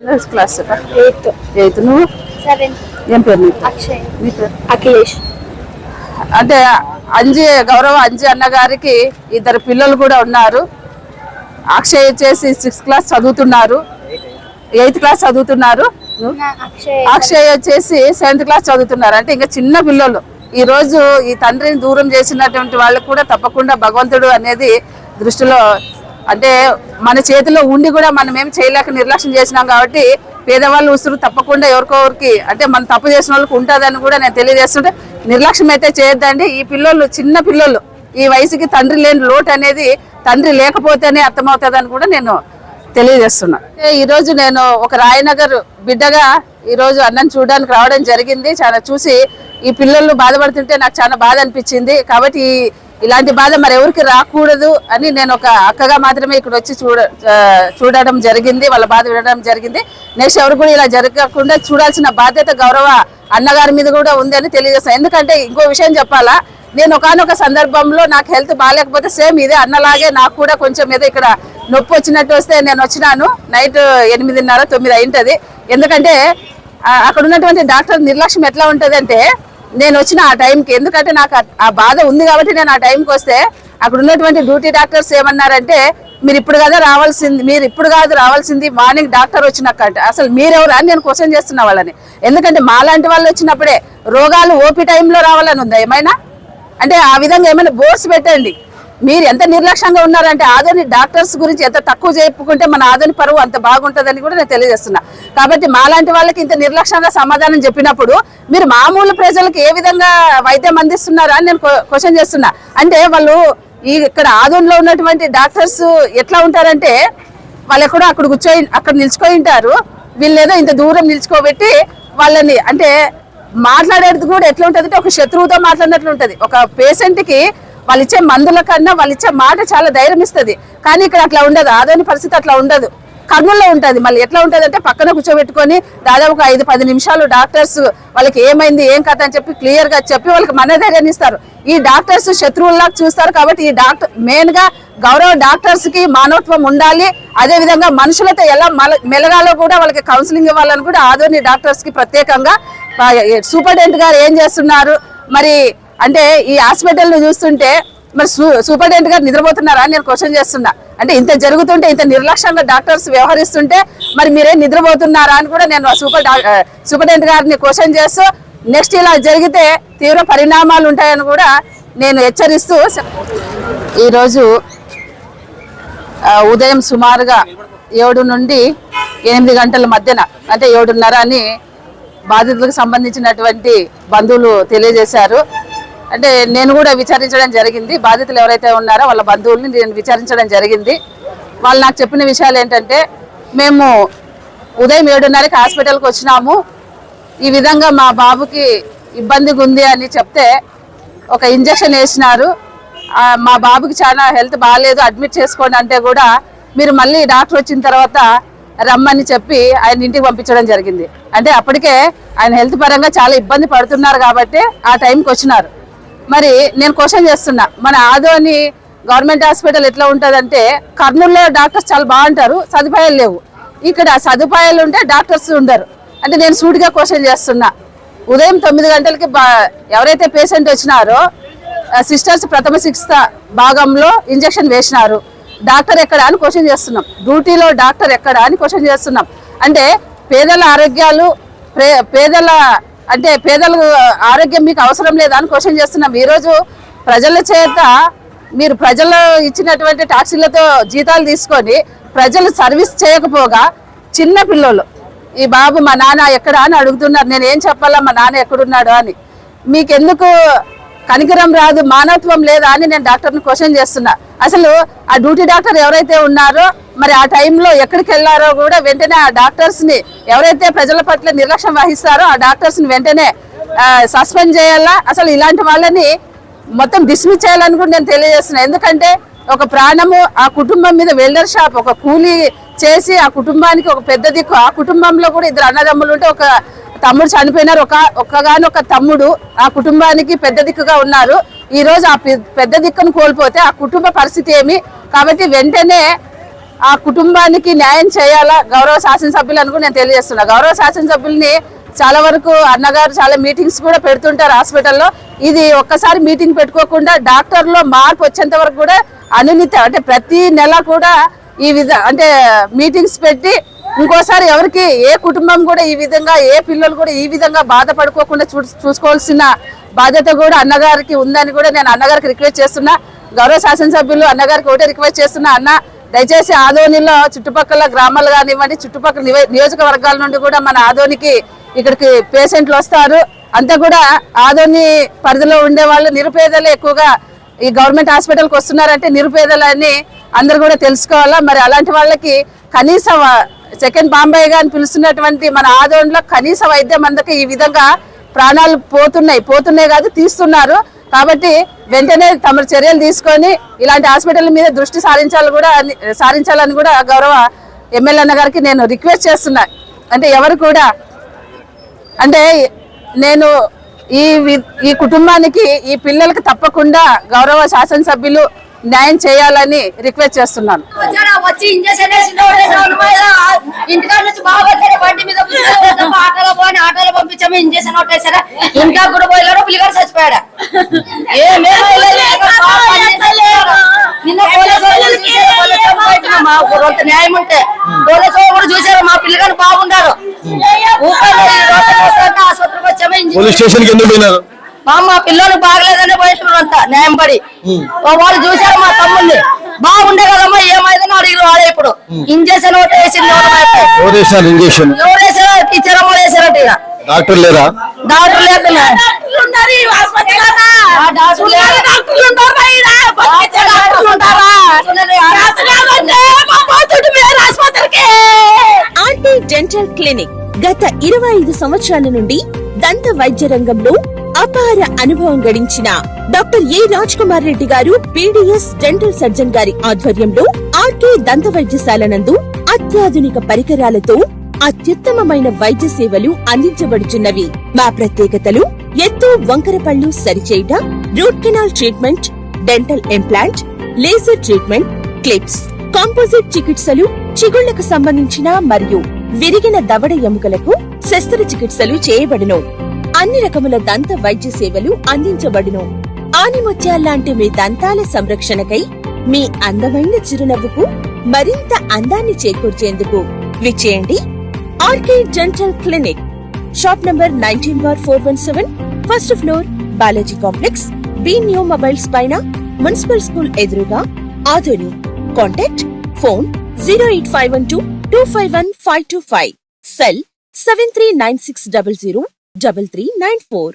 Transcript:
Class eighth నువ్వు ఏం పేరు నీకు? అఖిలేష్. అంటే గౌరవ అంజి అన్న గారికి ఇద్దరు పిల్లలు కూడా ఉన్నారు. అక్షయ్ వచ్చేసి 6th క్లాస్ చదువుతున్నారు, 8th క్లాస్ చదువుతున్నారు. అక్షయ్ వచ్చేసి 7th క్లాస్ చదువుతున్నారు. అంటే ఇంకా చిన్న పిల్లలు. ఈ రోజు ఈ తండ్రిని దూరం చేసినటువంటి వాళ్ళకు కూడా తప్పకుండా భగవంతుడు అనేది దృష్టిలో, అంటే మన చేతిలో ఉండి కూడా మనం ఏం చేయలేక నిర్లక్ష్యం చేసినాం కాబట్టి పేదవాళ్ళు ఉసురు తప్పకుండా ఎవరికొరికి అంటే మన తప్పు చేసిన వాళ్ళకి ఉంటుందని కూడా నేను తెలియజేస్తుంటే, నిర్లక్ష్యం అయితే చేయొద్దండి. ఈ పిల్లలు చిన్న పిల్లలు, ఈ వయసుకి తండ్రి లేని లోటు అనేది తండ్రి లేకపోతేనే అర్థమవుతుందని కూడా నేను తెలియజేస్తున్నా. ఈరోజు నేను ఒక రాయనగర్ బిడ్డగా ఈరోజు అన్నను చూడడానికి రావడం జరిగింది. చాలా చూసి ఈ పిల్లలు బాధపడుతుంటే నాకు చాలా బాధ అనిపించింది. కాబట్టి ఇలాంటి బాధ మరి ఎవరికి రాకూడదు అని నేను ఒక అక్కగా మాత్రమే ఇక్కడ వచ్చి చూడడం జరిగింది, వాళ్ళ బాధ వినడం జరిగింది. నెక్స్ట్ ఎవరు కూడా ఇలా జరగకుండా చూడాల్సిన బాధ్యత గౌరవ అన్నగారి మీద కూడా ఉంది అని తెలియజేస్తాను. ఎందుకంటే ఇంకో విషయం చెప్పాలా, నేను ఒకనొక సందర్భంలో నాకు హెల్త్ బాగాలేకపోతే సేమ్ ఇదే అన్నలాగే నాకు కూడా కొంచెం ఏదో ఇక్కడ నొప్పి వచ్చినట్టు వస్తే నేను వచ్చినాను. నైట్ 8:30, 9 అయింటది. ఎందుకంటే అక్కడ ఉన్నటువంటి డాక్టర్ నిర్లక్ష్యం ఎట్లా ఉంటుంది అంటే, నేను వచ్చిన ఆ టైంకి, ఎందుకంటే నాకు ఆ బాధ ఉంది కాబట్టి నేను ఆ టైంకి వస్తే అక్కడ ఉన్నటువంటి డ్యూటీ డాక్టర్స్ ఏమన్నారంటే, మీరు ఇప్పుడు కాదు రావాల్సింది మార్నింగ్ డాక్టర్ వచ్చినాక. అసలు మీరెవరు అని నేను క్వశ్చన్ చేస్తున్నా వాళ్ళని. ఎందుకంటే మాలాంటి వాళ్ళు వచ్చినప్పుడే రోగాలు ఓపీ టైంలో రావాలని ఉందా ఏమైనా? అంటే ఆ విధంగా ఏమైనా బోర్డ్స్ పెట్టండి. మీరు ఎంత నిర్లక్ష్యంగా ఉన్నారంటే ఆదోని డాక్టర్స్ గురించి ఎంత తక్కువ చెప్పుకుంటే మన ఆదోని పరువు అంత బాగుంటుందని కూడా నేను తెలియజేస్తున్నా. కాబట్టి మాలాంటి వాళ్ళకి ఇంత నిర్లక్ష్యంగా సమాధానం చెప్పినప్పుడు మీరు మామూలు ప్రజలకు ఏ విధంగా వైద్యం అందిస్తున్నారా అని నేను క్వశ్చన్ చేస్తున్నా. అంటే వాళ్ళు ఇక్కడ ఆదోనిలో ఉన్నటువంటి డాక్టర్స్ ఎట్లా ఉంటారంటే, వాళ్ళు ఎక్కడో అక్కడ నిల్చుకొని ఉంటారు. వీళ్ళు ఏదో ఇంత దూరం నిల్చుకోబెట్టి వాళ్ళని, అంటే మాట్లాడేది కూడా ఎట్లా ఉంటుంది అంటే ఒక శత్రువుతో మాట్లాడినట్లు ఉంటుంది. ఒక పేషెంట్కి వాళ్ళు ఇచ్చే మందుల కన్నా వాళ్ళు ఇచ్చే మాట చాలా ధైర్యం ఇస్తుంది. కానీ ఇక్కడ అట్లా ఉండదు. ఆదోని పరిస్థితి అట్లా ఉండదు, కర్నూలులో ఉంటుంది. మళ్ళీ ఎట్లా ఉంటుంది అంటే పక్కన కూర్చోబెట్టుకొని దాదాపు 5-10 నిమిషాలు డాక్టర్స్ వాళ్ళకి ఏమైంది ఏం కథ అని చెప్పి క్లియర్గా చెప్పి వాళ్ళకి మనధైర్యాన్ని ఇస్తారు. ఈ డాక్టర్స్ శత్రువుల్లా చూస్తారు. కాబట్టి ఈ డాక్టర్ మెయిన్గా గౌరవ డాక్టర్స్కి మానవత్వం ఉండాలి. అదేవిధంగా మనుషులతో ఎలా మెలగాలో కూడా వాళ్ళకి కౌన్సిలింగ్ ఇవ్వాలని కూడా ఆదోని డాక్టర్స్కి ప్రత్యేకంగా సూపరింటెండెంట్ గారు ఏం చేస్తున్నారు మరి అంటే ఈ హాస్పిటల్ని చూస్తుంటే మరి సూపరింటెండెంట్ గారు నిద్రపోతున్నారా అని నేను క్వశ్చన్ చేస్తున్నా. అంటే ఇంత జరుగుతుంటే, ఇంత నిర్లక్ష్యంగా డాక్టర్స్ వ్యవహరిస్తుంటే మరి మీరేం నిద్రపోతున్నారా అని కూడా నేను సూపరింటెండెంట్ గారిని క్వశ్చన్ చేస్తూ, నెక్స్ట్ ఇలా జరిగితే తీవ్ర పరిణామాలు ఉంటాయని కూడా నేను హెచ్చరిస్తూ, ఈరోజు ఉదయం సుమారుగా 7 నుండి 8 గంటల మధ్యన, అంటే 7:30 అని బాధితులకు సంబంధించినటువంటి బంధువులు తెలియజేశారు. అంటే నేను కూడా విచారించడం జరిగింది. బాధితులు ఎవరైతే ఉన్నారో వాళ్ళ బంధువుల్ని నేను విచారించడం జరిగింది. వాళ్ళు నాకు చెప్పిన విషయాలు ఏంటంటే, మేము ఉదయం 7:30కి హాస్పిటల్కి వచ్చినాము, ఈ విధంగా మా బాబుకి ఇబ్బందిగా ఉంది అని చెప్తే ఒక ఇంజక్షన్ వేసినారు. మా బాబుకి చాలా హెల్త్ బాగాలేదు, అడ్మిట్ చేసుకోండి అంటే కూడా మీరు మళ్ళీ డాక్టర్ వచ్చిన తర్వాత రమ్మని చెప్పి ఆయన ఇంటికి పంపించడం జరిగింది. అంటే అప్పటికే ఆయన హెల్త్ పరంగా చాలా ఇబ్బంది పడుతున్నారు కాబట్టి ఆ టైంకి వచ్చినారు. మరి నేను క్వశ్చన్ చేస్తున్నా, మన ఆదోని గవర్నమెంట్ హాస్పిటల్ ఎట్లా ఉంటుందంటే, కర్నూలులో డాక్టర్స్ చాలా బాగుంటారు, సదుపాయాలు లేవు. ఇక్కడ సదుపాయాలు ఉంటే డాక్టర్స్ ఉండరు. అంటే నేను సూటిగా క్వశ్చన్ చేస్తున్నా. ఉదయం 9 గంటలకి ఎవరైతే పేషెంట్ వచ్చినారో సిస్టర్స్ ప్రథమ చికిత్స భాగంలో ఇంజక్షన్ వేసినారు. డాక్టర్ ఎక్కడ అని క్వశ్చన్ చేస్తున్నాం. డ్యూటీలో డాక్టర్ ఎక్కడ అని క్వశ్చన్ చేస్తున్నాం. అంటే పేదల ఆరోగ్యాలు, పేదల ఆరోగ్యం మీకు అవసరం లేదా అని క్వశ్చన్ చేస్తున్నాం. ఈరోజు ప్రజల చేత మీరు ప్రజలు ఇచ్చినటువంటి టాక్సీలతో జీతాలు తీసుకొని ప్రజలు సర్వీస్ చేయకపోగా చిన్న పిల్లలు, ఈ బాబు మా నాన్న ఎక్కడ అని అడుగుతున్నారు. నేను ఏం చెప్పాలా మా నాన్న ఎక్కడున్నాడు అని? మీకెందుకు కనికరం రాదు, మానవత్వం లేదా అని నేను డాక్టర్ని క్వశ్చన్ చేస్తున్నా. అసలు ఆ డ్యూటీ డాక్టర్ ఎవరైతే ఉన్నారో మరి ఆ టైంలో ఎక్కడికి వెళ్ళారో కూడా వెంటనే ఆ డాక్టర్స్ని, ఎవరైతే ప్రజల పట్ల నిర్లక్ష్యం వహిస్తారో ఆ డాక్టర్స్ని వెంటనే సస్పెండ్ చేయాలా. అసలు ఇలాంటి వాళ్ళని మొత్తం డిస్మిస్ చేయాలని కూడా నేను తెలియజేస్తున్నా. ఎందుకంటే ఒక ప్రాణము, ఆ కుటుంబం మీద వెల్డర్ షాప్, ఒక కూలీ చేసి ఆ కుటుంబానికి ఒక పెద్ద దిక్కు. ఆ కుటుంబంలో కూడా 2 అన్నదమ్ములు ఉంటే ఒక తమ్ముడు చనిపోయినారు, ఒక్కగానొక తమ్ముడు ఆ కుటుంబానికి పెద్ద దిక్కుగా ఉన్నారు. ఈరోజు ఆ పెద్ద దిక్కును కోల్పోతే ఆ కుటుంబ పరిస్థితి ఏమి? కాబట్టి వెంటనే ఆ కుటుంబానికి న్యాయం చేయాలా గౌరవ శాసనసభ్యులను కూడా నేను తెలియజేస్తున్నా. గౌరవ శాసనసభ్యుల్ని చాలా వరకు అన్నగారు చాలా మీటింగ్స్ కూడా పెడుతుంటారు హాస్పిటల్లో. ఇది ఒక్కసారి మీటింగ్ పెట్టుకోకుండా డాక్టర్లో మార్పు వచ్చేంత వరకు కూడా అంటే ప్రతి నెల కూడా ఈ అంటే మీటింగ్స్ పెట్టి ఇంకోసారి ఎవరికి ఏ కుటుంబం కూడా ఈ విధంగా ఏ పిల్లలు కూడా ఈ విధంగా బాధపడుకోకుండా చూసుకోవాల్సిన బాధ్యత కూడా అన్నగారికి ఉందని కూడా నేను అన్నగారికి రిక్వెస్ట్ చేస్తున్నా. గౌరవ శాసనసభ్యులు అన్నగారికి ఒకటే రిక్వెస్ట్ చేస్తున్నా, అన్న దయచేసి ఆదోనిలో చుట్టుపక్కల గ్రామాలు కానివ్వండి, చుట్టుపక్కల నియోజకవర్గాల నుండి కూడా మన ఆదోనికి ఇక్కడికి పేషెంట్లు వస్తారు. అంతా కూడా ఆదోని పరిధిలో ఉండే వాళ్ళు నిరుపేదలు ఎక్కువగా ఈ గవర్నమెంట్ హాస్పిటల్కి వస్తున్నారంటే నిరుపేదలని అందరు కూడా తెలుసుకోవాలా. మరి అలాంటి వాళ్ళకి కనీసం సెకండ్ బాంబాయిగా అని పిలుస్తున్నటువంటి మన ఆదోనిలో కనీస వైద్యం అందక ఈ విధంగా ప్రాణాలు పోతున్నాయి కాదు తీస్తున్నారు. కాబట్టి వెంటనే తమ చర్యలు తీసుకొని ఇలాంటి హాస్పిటల్ మీద దృష్టి సారించాలని కూడా గౌరవ ఎమ్మెల్యే అన్న గారికి నేను రిక్వెస్ట్ చేస్తున్నా. అంటే ఎవరు కూడా అంటే నేను ఈ కుటుంబానికి ఈ పిల్లలకి తప్పకుండా గౌరవ శాసనసభ్యులు న్యాయం చేయాలని రిక్వెస్ట్ చేస్తున్నాను. ఆటోలో పంపించాము, ఇంజక్షన్ కొట్టేసారా, ఇంకా కూడా పోయారు, పిల్లగాడు చచ్చిపోయాడు. నిన్న కొంత న్యాయం ఉంటే పోలీసు కూడా చూసారు, మా పిల్లగాడు బాగుంటారు. ఆసుపత్రికి వచ్చాము, పోలీస్ స్టేషన్ కి ఎందుకు పోయినారు? మా పిల్లలు బాగలేదని పోయినారు అంతా న్యాయం పడి. వాళ్ళు చూసారు మా తమ్ముడిని, బాగుండే కదమ్మా ఏమైందని అడిగి వాడే ఇప్పుడు ఇంజక్షన్ ఒకటి వేసింది. ఇంజక్షన్ ఎవరు వేసారు? టీచర్ అమ్మ వేసారట. ఇక డాక్టర్ లేరా? డాక్టర్ లేకుండా ఆర్టీ డెంటల్ క్లినిక్ గత 25 సంవత్సరాల నుండి దంత వైద్య రంగంలో అపార అనుభవం గడించిన డాక్టర్ ఏ రాజ్ కుమార్ రెడ్డి గారు పీడీఎస్ డెంటల్ సర్జన్ గారి ఆధ్వర్యంలో ఆర్కే దంత వైద్యశాల నందు అత్యాధునిక పరికరాలతో అత్యుత్తమమైన వైద్య సేవలు అందించబడుచున్నవి. మా ప్రత్యేకతలు ఎత్తు వంకర పళ్ళు సరిచేయుట, root canal treatment, dental implant, laser treatment, clips, composite చికిత్సలు, చిగుళ్లకు సంబంధించిన మరియు విరిగిన దవడ ఎముకలకు శస్త్రచికిత్సలు చేయబడును. అన్ని రకముల దంత వైద్య సేవలు అందించబడును. ఆనిముత్యాల్లాంటి మీ దంతాల సంరక్షణకై మీ అందమైన చిరునవ్వుకు మరింత అందాన్ని చేకూర్చేందుకు విచ్చేయండి RK dental clinic. Shop number 19/417, first floor, Balaji complex, B new mobiles పైన, మున్సిపల్ స్కూల్ ఎదురుగా, ఆదోని. Contact phone 08512251525, cell 7396003394.